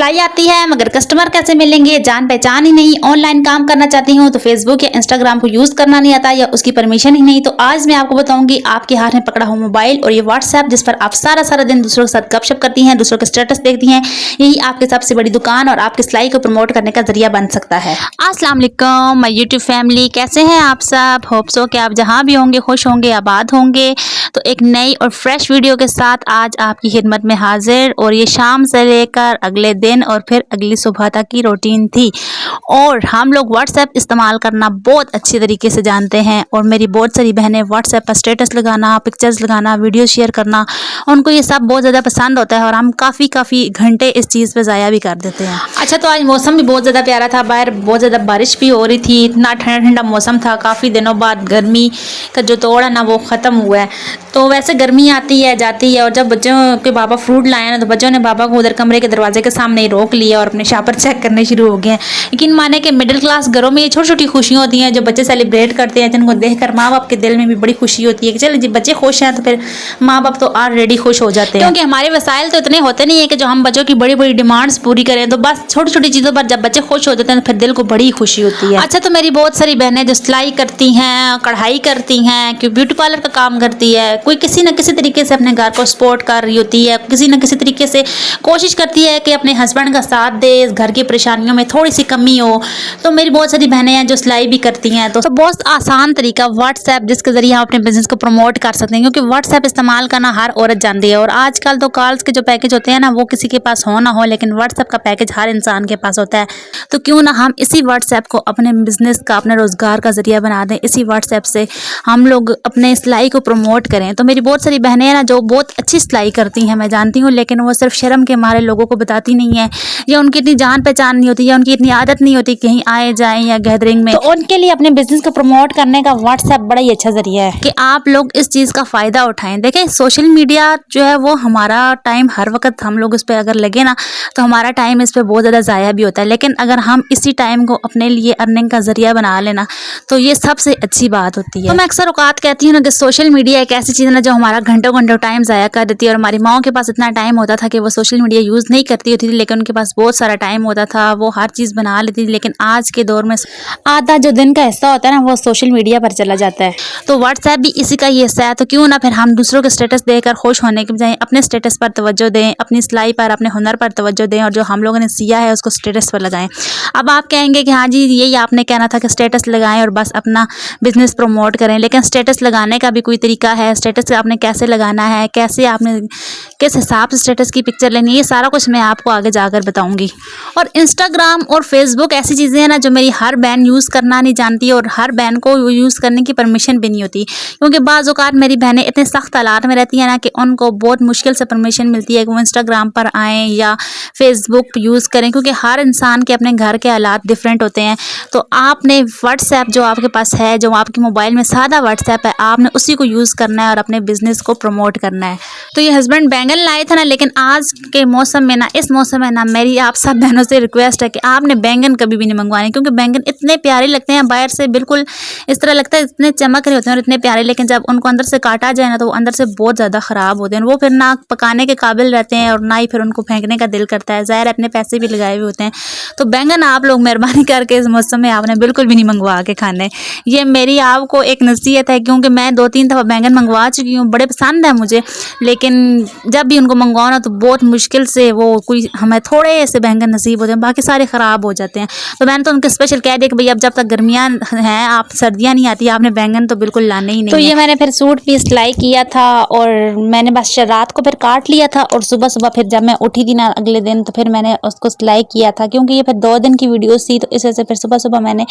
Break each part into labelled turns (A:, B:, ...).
A: पढ़ाई आती है मगर कस्टमर कैसे मिलेंगे, जान पहचान ही नहीं, ऑनलाइन काम करना चाहती हूँ तो फेसबुक या इंस्टाग्राम को यूज करना नहीं आता या उसकी परमिशन ही नहीं। तो आज मैं आपको बताऊंगी आपके हाथ में पकड़ा हुआ मोबाइल और ये व्हाट्सएप जिस पर आप सारा सारा दिन दूसरों के साथ गपशप करती हैं, दूसरों के स्टेटस देखती हैं, यही आपकी सबसे बड़ी दुकान और आपकी सिलाई को प्रमोट करने का जरिया बन सकता है। अस्सलाम वालेकुम माय यूट्यूब फैमिली, कैसे हैं आप सब? होप सो कि आप जहाँ भी होंगे खुश होंगे, आबाद होंगे। तो एक नई और फ्रेश वीडियो के साथ आज आपकी खिदमत में हाजिर। और ये शाम से लेकर अगले दिन और फिर अगली सुबह तक की रूटीन थी। और हम लोग व्हाट्सएप इस्तेमाल करना बहुत अच्छी तरीके से जानते हैं और मेरी बहुत सारी बहनें व्हाट्सएप पर स्टेटस लगाना, पिक्चर्स लगाना, वीडियो शेयर करना, उनको ये सब बहुत ज़्यादा पसंद होता है और हम काफ़ी घंटे इस चीज़ पे ज़ाया भी कर देते हैं। अच्छा, तो आज मौसम भी बहुत ज़्यादा प्यारा था, बाहर बहुत ज़्यादा बारिश भी हो रही थी, इतना ठंडा ठंडा मौसम था। काफ़ी दिनों बाद गर्मी का जो तोड़ है ना वो ख़त्म हुआ है। तो वैसे गर्मी आती है जाती है और जब बच्चों के बाबा फ्रूट लाए ना तो बच्चों ने बाबा को उधर कमरे के दरवाजे के सामने ही रोक लिया और अपने शापर चेक करने शुरू हो गए हैं। लेकिन माने कि मिडिल क्लास घरों में ये छोटी छोटी खुशियाँ होती हैं जो बच्चे सेलिब्रेट करते हैं, जिनको देखकर माँ बाप के दिल में भी बड़ी खुशी होती है कि चलो जी बच्चे खुश हैं तो फिर माँ बाप तो ऑलरेडी खुश हो जाते हैं। क्योंकि हमारे वसाइल तो इतने होते नहीं है कि जो हम बच्चों की बड़ी बड़ी डिमांड्स पूरी करें। तो बस छोटी छोटी चीज़ों पर जब बच्चे खुश हो जाते हैं तो फिर दिल को बड़ी खुशी होती है। अच्छा, तो मेरी बहुत सारी बहनें जो सिलाई करती हैं, कढ़ाई करती हैं, कोई ब्यूटी पार्लर का काम करती है, कोई किसी न किसी तरीके से अपने घर को सपोर्ट कर रही होती है, किसी न किसी तरीके से कोशिश करती है कि अपने हस्बैंड का साथ दे, इस घर की परेशानियों में थोड़ी सी कमी हो। तो मेरी बहुत सारी बहनें हैं जो सिलाई भी करती हैं। तो बहुत आसान तरीका व्हाट्सएप जिसके जरिए हम अपने बिजनेस को प्रमोट कर सकते हैं, क्योंकि व्हाट्सएप इस्तेमाल करना हर औरत जानती है। और आजकल तो कॉल्स के जो पैकेज होते हैं ना वो किसी के पास हो ना हो, लेकिन व्हाट्सएप का पैकेज हर इंसान के पास होता है। तो क्यों ना हम इसी व्हाट्सएप को अपने बिजनेस का, अपने रोजगार का जरिया बना दें। इसी व्हाट्सएप से हम लोग अपने सिलाई को प्रमोट करें। तो मेरी बहुत सारी बहनें हैं ना जो बहुत अच्छी सिलाई करती हैं, मैं जानती हूँ, लेकिन वो सिर्फ शर्म के मारे लोगों को बताती नहीं है, या उनकी इतनी जान पहचान नहीं होती, या उनकी इतनी आदत नहीं होती कहीं आए जाएं या गैदरिंग में। तो उनके लिए अपने बिजनेस को प्रमोट करने का व्हाट्सएप बड़ा ही अच्छा जरिया है कि आप लोग इस चीज़ का फ़ायदा उठाएं। देखें, सोशल मीडिया जो है वो हमारा टाइम हर वक्त हम लोग इस पर अगर लगे ना तो हमारा टाइम इस पर बहुत ज़्यादा ज़ाया भी होता है। लेकिन अगर हम इसी टाइम को अपने लिए अर्निंग का जरिया बना लेना तो ये सबसे अच्छी बात होती है। तो मैं अक्सर औकात कहती हूँ ना कि सोशल मीडिया एक ऐसी चीज़ है ना जो हमारा घंटों घंटों टाइम ज़ाया कर देती है। और हमारी माओं के पास इतना टाइम होता था कि वो सोशल मीडिया यूज़ नहीं करती होती थी, लेकिन उनके पास बहुत सारा टाइम होता था, वो हर चीज़ बना लेती थी। लेकिन आज के दौर में आधा जो दिन का हिस्सा होता है ना वो सोशल मीडिया पर चला जाता है। तो व्हाट्सएप भी इसी का ही हिस्सा है। तो क्यों ना फिर हम दूसरों के स्टेटस देखकर खुश होने के बजाय अपने स्टेटस पर तवज्जो दें, अपनी सिलाई पर, अपने हुनर पर तवज्जो दें और जो हम लोगों ने सिया है उसको स्टेटस पर लगाएं। अब आप कहेंगे कि हाँ जी यही आपने कहना था कि स्टेटस लगाएं और बस अपना बिजनेस प्रमोट करें, लेकिन स्टेटस लगाने का भी कोई तरीका है। स्टेटस आपने कैसे लगाना है, कैसे आपने किस हिसाब से स्टेटस की पिक्चर लेनी है, ये सारा कुछ मैं आपको आगे जाकर बताऊंगी। और इंस्टाग्राम और फेसबुक ऐसी चीज़ें हैं ना जो मेरी हर बहन यूज़ करना नहीं जानती और हर बहन को यूज़ करने की परमिशन भी नहीं होती। क्योंकि बाज़ औक़ात मेरी बहनें इतने सख्त हालात में रहती हैं ना कि उनको बहुत मुश्किल से परमिशन मिलती है कि वो इंस्टाग्राम पर आएँ या फेसबुक यूज़ करें, क्योंकि हर इंसान के अपने घर के हालात डिफरेंट होते हैं। तो आपने व्हाट्सएप जो आपके पास है, जो आपके मोबाइल में सादा व्हाट्सएप है, आपने उसी को यूज़ करना है और अपने बिजनेस को प्रमोट करना है। तो ये हस्बैंड बैंगन लाए थे ना, लेकिन आज के मौसम में ना, इस मौसम में ना मेरी आप सब बहनों से रिक्वेस्ट है कि आपने बैंगन कभी भी नहीं मंगवाने, क्योंकि बैंगन इतने प्यारे लगते हैं बाहर से, बिल्कुल इस तरह लगता है इतने चमक रहे होते हैं और इतने प्यारे, लेकिन जब उनको अंदर से काटा जाए ना तो वो अंदर से बहुत ज़्यादा ख़राब होते हैं। वो फिर ना पकाने के काबिल रहते हैं और ना ही फिर उनको फेंकने का दिल करता है। ज़ाहिर अपने पैसे भी लगाए हुए होते हैं। तो बैंगन आप लोग मेहरबानी करके इस मौसम में आपने बिल्कुल भी नहीं मंगवा के खाने। ये मेरी आपको एक नसीहत है, क्योंकि मैं 2-3 दफ़ा बैंगन मंगवा चुकी हूँ, बड़े पसंद है मुझे, लेकिन जब भी उनको मंगवाओ ना तो बहुत मुश्किल से वो कोई हमें थोड़े से बैंगन नसीब होते हैं, बाकी सारे ख़राब हो जाते हैं। तो मैंने तो उनको स्पेशल कह दिया कि भाई अब जब तक गर्मियाँ हैं, आप सर्दियाँ नहीं आती, आपने बैंगन तो बिल्कुल लाने ही नहीं। तो ये मैंने फिर सूट भी सिलाई किया था और मैंने बस रात को फिर काट लिया था और सुबह सुबह फिर जब मैं उठी थी ना अगले दिन तो फिर मैंने उसको सिलाई किया था, क्योंकि ये फिर 2 दिन की वीडियोस थी। तो इस वजह से फिर सुबह सुबह मैंने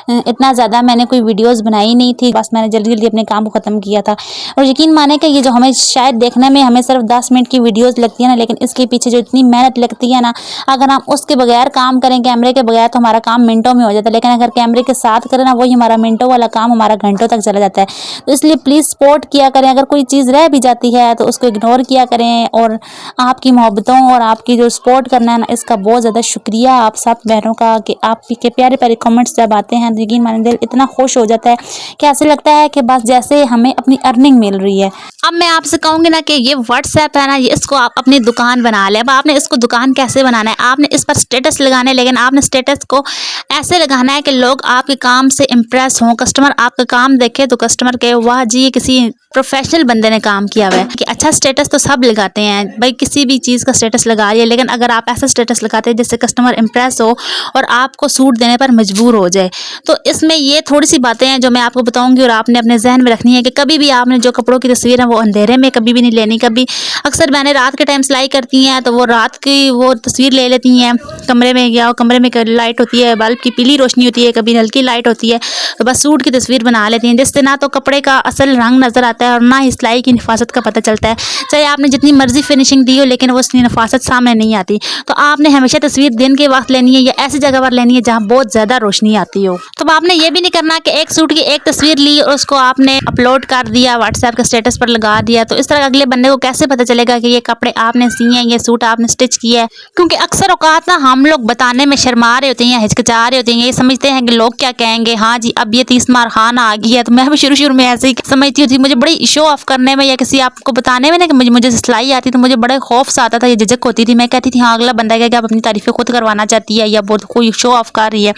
A: इतना ज़्यादा मैंने कोई वीडियोस बनाई नहीं थी, बस मैंने जल्दी जल्दी अपने काम को ख़त्म किया था। और यकीन माने कि ये जो हमें शायद देखने में हमें सिर्फ 10 मिनट की वीडियोस लगती है ना, लेकिन इसके पीछे जो इतनी मेहनत लगती है ना, अगर हम उसके बगैर काम करें, कैमरे के बगैर, तो हमारा काम मिनटों में हो जाता है। लेकिन अगर कैमरे के साथ करें ना, वही हमारा मिनटों वाला काम हमारा घंटों तक चला जाता है। तो इसलिए प्लीज़ सपोर्ट किया करें। अगर कोई चीज़ रह भी जाती है तो उसको इग्नोर किया करें। और आपकी मोहब्बतों और आपकी जो सपोर्ट करना है ना, इसका बहुत ज़्यादा शुक्रिया आप सब बहनों का कि आपके प्यारे प्यारे कमेंट्स जब आते हैं तो यकीन माने दिल इतना खुश हो जाता है कि ऐसे लगता है कि बस जैसे हमें अपनी अर्निंग मिल रही है। अब मैं आपसे कहूँगी ना कि ये व्हाट्सएप है ना, ये इसको आप अपनी दुकान बना लें। अब आपने इसको दुकान कैसे कैसे बनाना है, आपने इस पर स्टेटस लगाना है, लेकिन आपने स्टेटस को ऐसे लगाना है कि लोग आपके काम से इम्प्रेस हों, कस्टमर आपका काम देखे तो कस्टमर कहे वाह जी ये किसी प्रोफेशनल बंदे ने काम किया हुआ है। कि अच्छा स्टेटस तो सब लगाते हैं भाई, किसी भी चीज़ का स्टेटस लगा रही है, लेकिन अगर आप ऐसा स्टेटस लगाते हैं जिससे कस्टमर इम्प्रेस हो और आपको सूट देने पर मजबूर हो जाए, तो इसमें ये थोड़ी सी बातें हैं जो मैं आपको बताऊंगी और आपने अपने जहन में रखनी है कि कभी भी आपने जो कपड़ों की तस्वीर है वो अंधेरे में कभी भी नहीं लेनी। कभी अक्सर मैंने रात के टाइम सिलाई करती हैं तो वो रात की वो तस्वीर ले लेती हैं कमरे में, या कमरे में लाइट होती है, बल्ब की पीली रोशनी होती है, कभी हल्की लाइट होती है, तो बस सूट की तस्वीर बना लेती हैं, जिससे ना तो कपड़े का असल रंग नज़र आता है और ना ही सिलाई की नफासत का पता चलता है। चाहे आपने जितनी मर्जी फिनिशिंग दी हो लेकिन वो उसकी नफासत सामने नहीं आती। तो आपने हमेशा तस्वीर दिन के वक्त लेनी है या ऐसी जगह पर लेनी है जहाँ बहुत ज़्यादा रोशनी आती हो। तो आपने ये भी नहीं करना कि एक सूट की एक तस्वीर ली और उसको आपने अपलोड कर दिया, व्हाट्सएप के स्टेटस पर लगा दिया, तो इस तरह अगले बंदे को कैसे पता चलेगा कि ये कपड़े आपने सिए हैं, ये सूट आपने स्टिच किया है। क्योंकि अक्सर औकात ना हम लोग बताने में शर्मा रहे होते हैं या हिचकिचा रहे होते हैं, ये समझते हैं कि लोग क्या कहेंगे, हाँ जी अब ये 30 मार खाना आ गई है। तो मैं भी शुरू में ऐसे ही समझती होती, मुझे बड़ी शो ऑफ करने में या किसी आपको बताने में ना कि मुझे सिलाई आती, तो मुझे बड़े खौफ सा आता था, ये झिझक होती थी। मैं कहती थी हाँ अगला बंदा क्या आप अपनी तारीफें खुद करवाना चाहती है या बहुत कोई शो ऑफ कर रही है।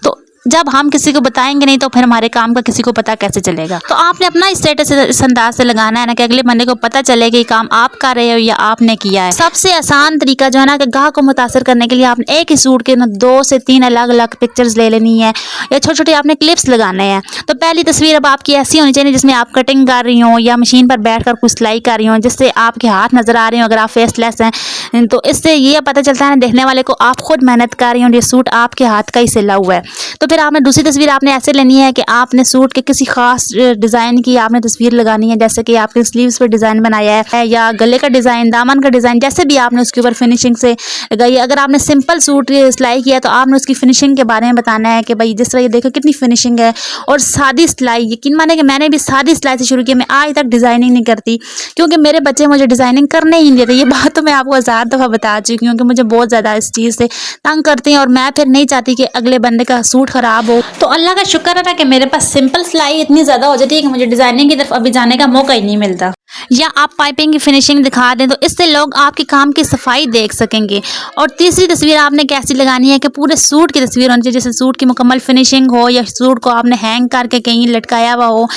A: तो जब हम किसी को बताएंगे नहीं तो फिर हमारे काम का किसी को पता कैसे चलेगा। तो आपने अपना स्टेटस इस अंदाज से लगाना है ना कि अगले बंदे को पता चले कि काम आप कर रहे हो या आपने किया है। सबसे आसान तरीका जो है ना कि ग्राहक को मुतासर करने के लिए आपने एक ही सूट के ना 2 से 3 अलग अलग पिक्चर्स ले लेनी है या छोटे छोटे आपने क्लिप्स लगाने हैं। तो पहली तस्वीर अब आपकी ऐसी होनी चाहिए जिसमें आप कटिंग कर रही हो या मशीन पर बैठ कर कुछ सिलाई कर रही हो, जिससे आपके हाथ नजर आ रहे हो। अगर आप फेसलेस हैं तो इससे ये पता चलता है ना देखने वाले को आप खुद मेहनत कर रही हो, ये सूट आपके हाथ का ही सिला हुआ है। तो फिर आपने दूसरी तस्वीर आपने ऐसे लेनी है कि आपने सूट के किसी खास डिज़ाइन की आपने तस्वीर लगानी है, जैसे कि आपके स्लीव्स पे डिज़ाइन बनाया है या गले का डिज़ाइन, दामन का डिज़ाइन, जैसे भी आपने उसके ऊपर फिनिशिंग से लगाई है। अगर आपने सिंपल सूट सिलाई किया तो आपने उसकी फिनिशिंग के बारे में बताना है कि भाई जिस तरह ये देखो कितनी फिनिशिंग है। और सादी सिलाई, यकीन माने कि मैंने भी सादी सिलाई से शुरू किया, मैं आज तक डिज़ाइनिंग नहीं करती क्योंकि मेरे बच्चे मुझे डिज़ाइनिंग करने ही नहीं देते। ये बात तो मैं आपको 1000 दफ़ा बता चुकी हूँ कि मुझे बहुत ज़्यादा इस चीज़ से तंग करते हैं और मैं फिर नहीं चाहती कि अगले बंदे का सूट ख़राब हो। तो अल्लाह का शुक्र है कि मेरे पास सिंपल सिलाई इतनी ज़्यादा हो जाती है कि मुझे डिज़ाइनिंग की तरफ अभी जाने का मौका ही नहीं मिलता। या आप पाइपिंग की फिनिशिंग दिखा दें तो इससे लोग आपके काम की सफाई देख सकेंगे। और तीसरी तस्वीर आपने कैसी लगानी है कि पूरे सूट की तस्वीर होनी चाहिए, जैसे सूट की मुकम्मल फिनिशिंग हो या सूट को आपने हैंग करके कहीं लटकाया हुआ हो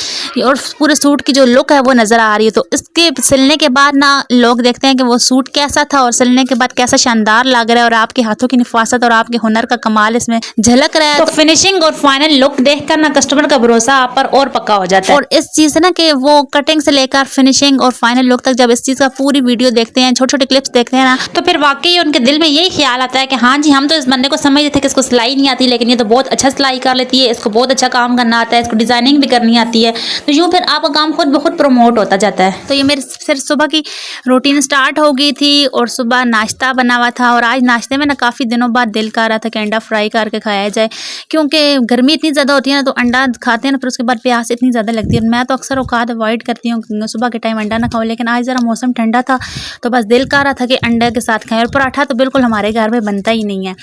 A: और पूरे सूट की जो लुक है वो नज़र आ रही है। तो इसके सिलने के बाद ना लोग देखते हैं कि वो सूट कैसा था और सिलने के बाद कैसा शानदार लग रहा है और आपके हाथों की नफासत और आपके हुनर का कमाल इसमें झलक रहा है। तो फिनिशिंग और फाइनल लुक देखकर ना कस्टमर का भरोसा आप पर और पक्का हो जाता है। और इस चीज़ से ना कि वो कटिंग से लेकर फिनिशिंग और फाइनल लुक तक जब इस चीज़ का पूरी वीडियो देखते हैं, छोटे छोटे क्लिप्स देखते हैं ना, तो फिर वाकई उनके दिल में यही ख्याल आता है कि हाँ जी हम तो इस बंदे को समझते थे कि इसको सिलाई नहीं आती, लेकिन ये तो बहुत अच्छा सिलाई कर लेती है, इसको बहुत अच्छा काम करना आता है, इसको डिज़ाइनिंग भी करनी आती है। तो यूँ फिर आपका काम खुद ब खुद प्रमोट होता जाता है। तो ये मेरे फिर सुबह की रूटीन स्टार्ट हो गई थी और सुबह नाश्ता बना हुआ था। और आज नाश्ते में ना काफ़ी दिनों बाद दिल कर रहा था कि अंडा फ्राई करके खाया जाए, क्योंकि गर्मी इतनी ज़्यादा होती है ना, तो अंडा खाते हैं ना फिर उसके बाद प्यास इतनी ज़्यादा लगती है। मैं तो अक्सर औकात अवॉइड करती हूँ सुबह के टाइम अंडा ना खाऊं, लेकिन आज ज़रा मौसम ठंडा था तो बस दिल कर रहा था कि अंडे के साथ खाएं। और पराठा तो बिल्कुल हमारे घर में बनता ही नहीं है।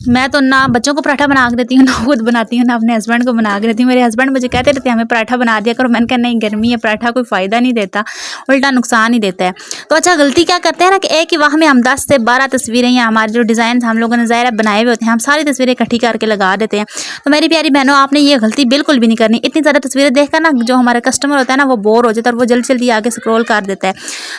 A: मैं तो ना बच्चों को पराठा बना के देती हूँ, ना खुद बनाती हूँ, ना अपने हस्बैंड को बना के देती हूँ। मेरे हस्बैंड मुझे कहते रहते हैं हमें पराठा बना दिया करो। मैंने कहा नहीं, गर्मी है, पराठा कोई फ़ायदा नहीं देता, उल्टा नुकसान ही देता है। तो अच्छा गलती क्या करते हैं ना कि एक ही वाह में हम 10 से 12 तस्वीरें या हमारे जो डिज़ाइन हम लोगों ने ज़ाहिर बनाए हुए होते हैं, हम सारी तस्वीरें इकट्ठी करके लगा देते हैं। तो मेरी प्यारी बहनों, आपने ये गलती बिल्कुल भी नहीं करनी। इतनी ज़्यादा तस्वीरें देखकर ना जो हमारा कस्टमर होता है ना वो बोर हो जाता है और वो जल्दी जल्दी आगे स्क्रॉल कर देता है,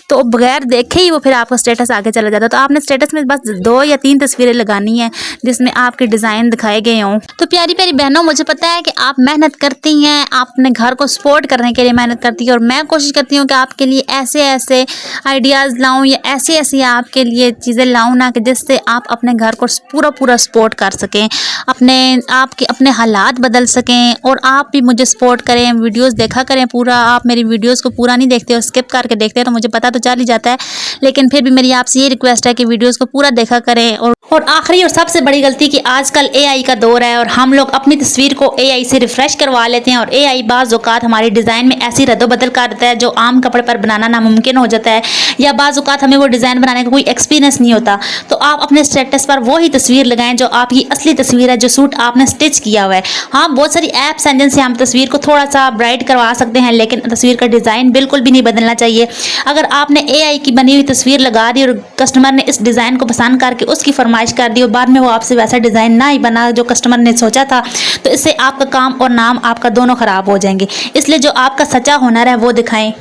A: तो बगैर देखे ही वो फिर आपका स्टेटस आगे चला जाता है। तो आपने स्टेटस में बस 2 या 3 तस्वीरें लगानी है जिसमें आपके डिज़ाइन दिखाए गए हों। तो प्यारी प्यारी बहनों, मुझे पता है कि आप मेहनत करती हैं, आप अपने घर को सपोर्ट करने के लिए मेहनत करती हैं और मैं कोशिश करती हूँ कि आपके लिए ऐसे ऐसे आइडियाज़ लाऊं या ऐसी ऐसी आपके लिए चीज़ें लाऊं ना कि जिससे आप अपने घर को पूरा सपोर्ट कर सकें, अपने हालात बदल सकें और आप भी मुझे सपोर्ट करें, वीडियोस देखा करें पूरा। आप मेरी वीडियोस को पूरा नहीं देखते और स्किप करके देखते हैं तो मुझे पता तो चल ही जाता है, लेकिन फिर भी मेरी आपसे ये रिक्वेस्ट है कि वीडियोस को पूरा देखा करें और और आखिरी और सबसे बड़ी गलती कि आजकल एआई का दौर है और हम लोग अपनी तस्वीर को एआई से रिफ्रेश करवा लेते हैं और एआई बाज़ औक़ात हमारी डिज़ाइन में ऐसी रद्द-बदल कर देता है जो आम कपड़े पर बनाना नामुमकिन हो जाता है, या बाज़ औक़ात हमें वो डिज़ाइन बनाने का कोई एक्सपीरियंस नहीं होता। तो आप अपने स्टेटस पर वो ही तस्वीर लगाएं जो आपकी असली तस्वीर है, जो सूट आपने स्टिच किया हुआ है। हाँ, बहुत सारी ऐप्स हैं जिनसे हम तस्वीर को थोड़ा सा ब्राइट करवा सकते हैं, लेकिन तस्वीर का डिज़ाइन बिल्कुल भी नहीं बदलना चाहिए। अगर आपने एआई की बनी हुई तस्वीर लगा दी और कस्टमर ने इस डिज़ाइन को पसंद करके उसकी फरमाइश कर दी और बाद में वो आपसे वैसा डिज़ाइन ना ही बना जो कस्टमर ने सोचा था, तो इससे आपका काम और नाम आपका दोनों ख़राब हो जाएंगे। इसलिए जो आपका सच्चा हुनर है वो दिखाएं।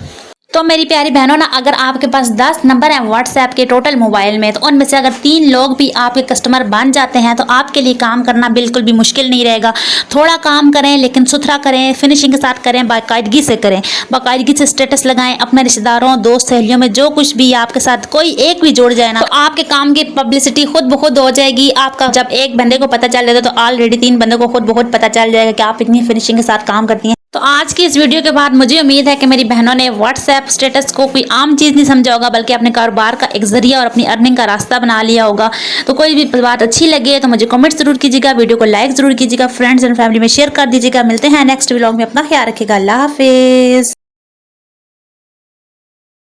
A: तो मेरी प्यारी बहनों ना, अगर आपके पास 10 नंबर हैं व्हाट्सएप के टोटल मोबाइल में, तो उनमें से अगर 3 लोग भी आपके कस्टमर बन जाते हैं तो आपके लिए काम करना बिल्कुल भी मुश्किल नहीं रहेगा। थोड़ा काम करें लेकिन सुथरा करें, फिनिशिंग के साथ करें, बाकायदगी से करें, बाकायदगी से स्टेटस लगाएं। अपने रिश्तेदारों, दोस्त, सहेलियों में जो कुछ भी आपके साथ कोई एक भी जुड़ जाए ना, तो आपके काम की पब्लिसिटी खुद ब खुद हो जाएगी। आपका जब एक बंदे को पता चल जाता तो ऑलरेडी 3 बंदों को खुद ब खुद पता चल जाएगा कि आप इतनी फिनिशिंग के साथ काम करती हैं। तो आज की इस वीडियो के बाद मुझे उम्मीद है कि मेरी बहनों ने व्हाट्सएप स्टेटस को कोई आम चीज़ नहीं समझा होगा, बल्कि अपने कारोबार का एक जरिया और अपनी अर्निंग का रास्ता बना लिया होगा। तो कोई भी बात अच्छी लगे तो मुझे कमेंट जरूर कीजिएगा, वीडियो को लाइक जरूर कीजिएगा, फ्रेंड्स एंड फैमिली में शेयर कर दीजिएगा। मिलते हैं नेक्स्ट व्लॉग में, अपना ख्याल रखिएगा। अल्लाह हाफिज़।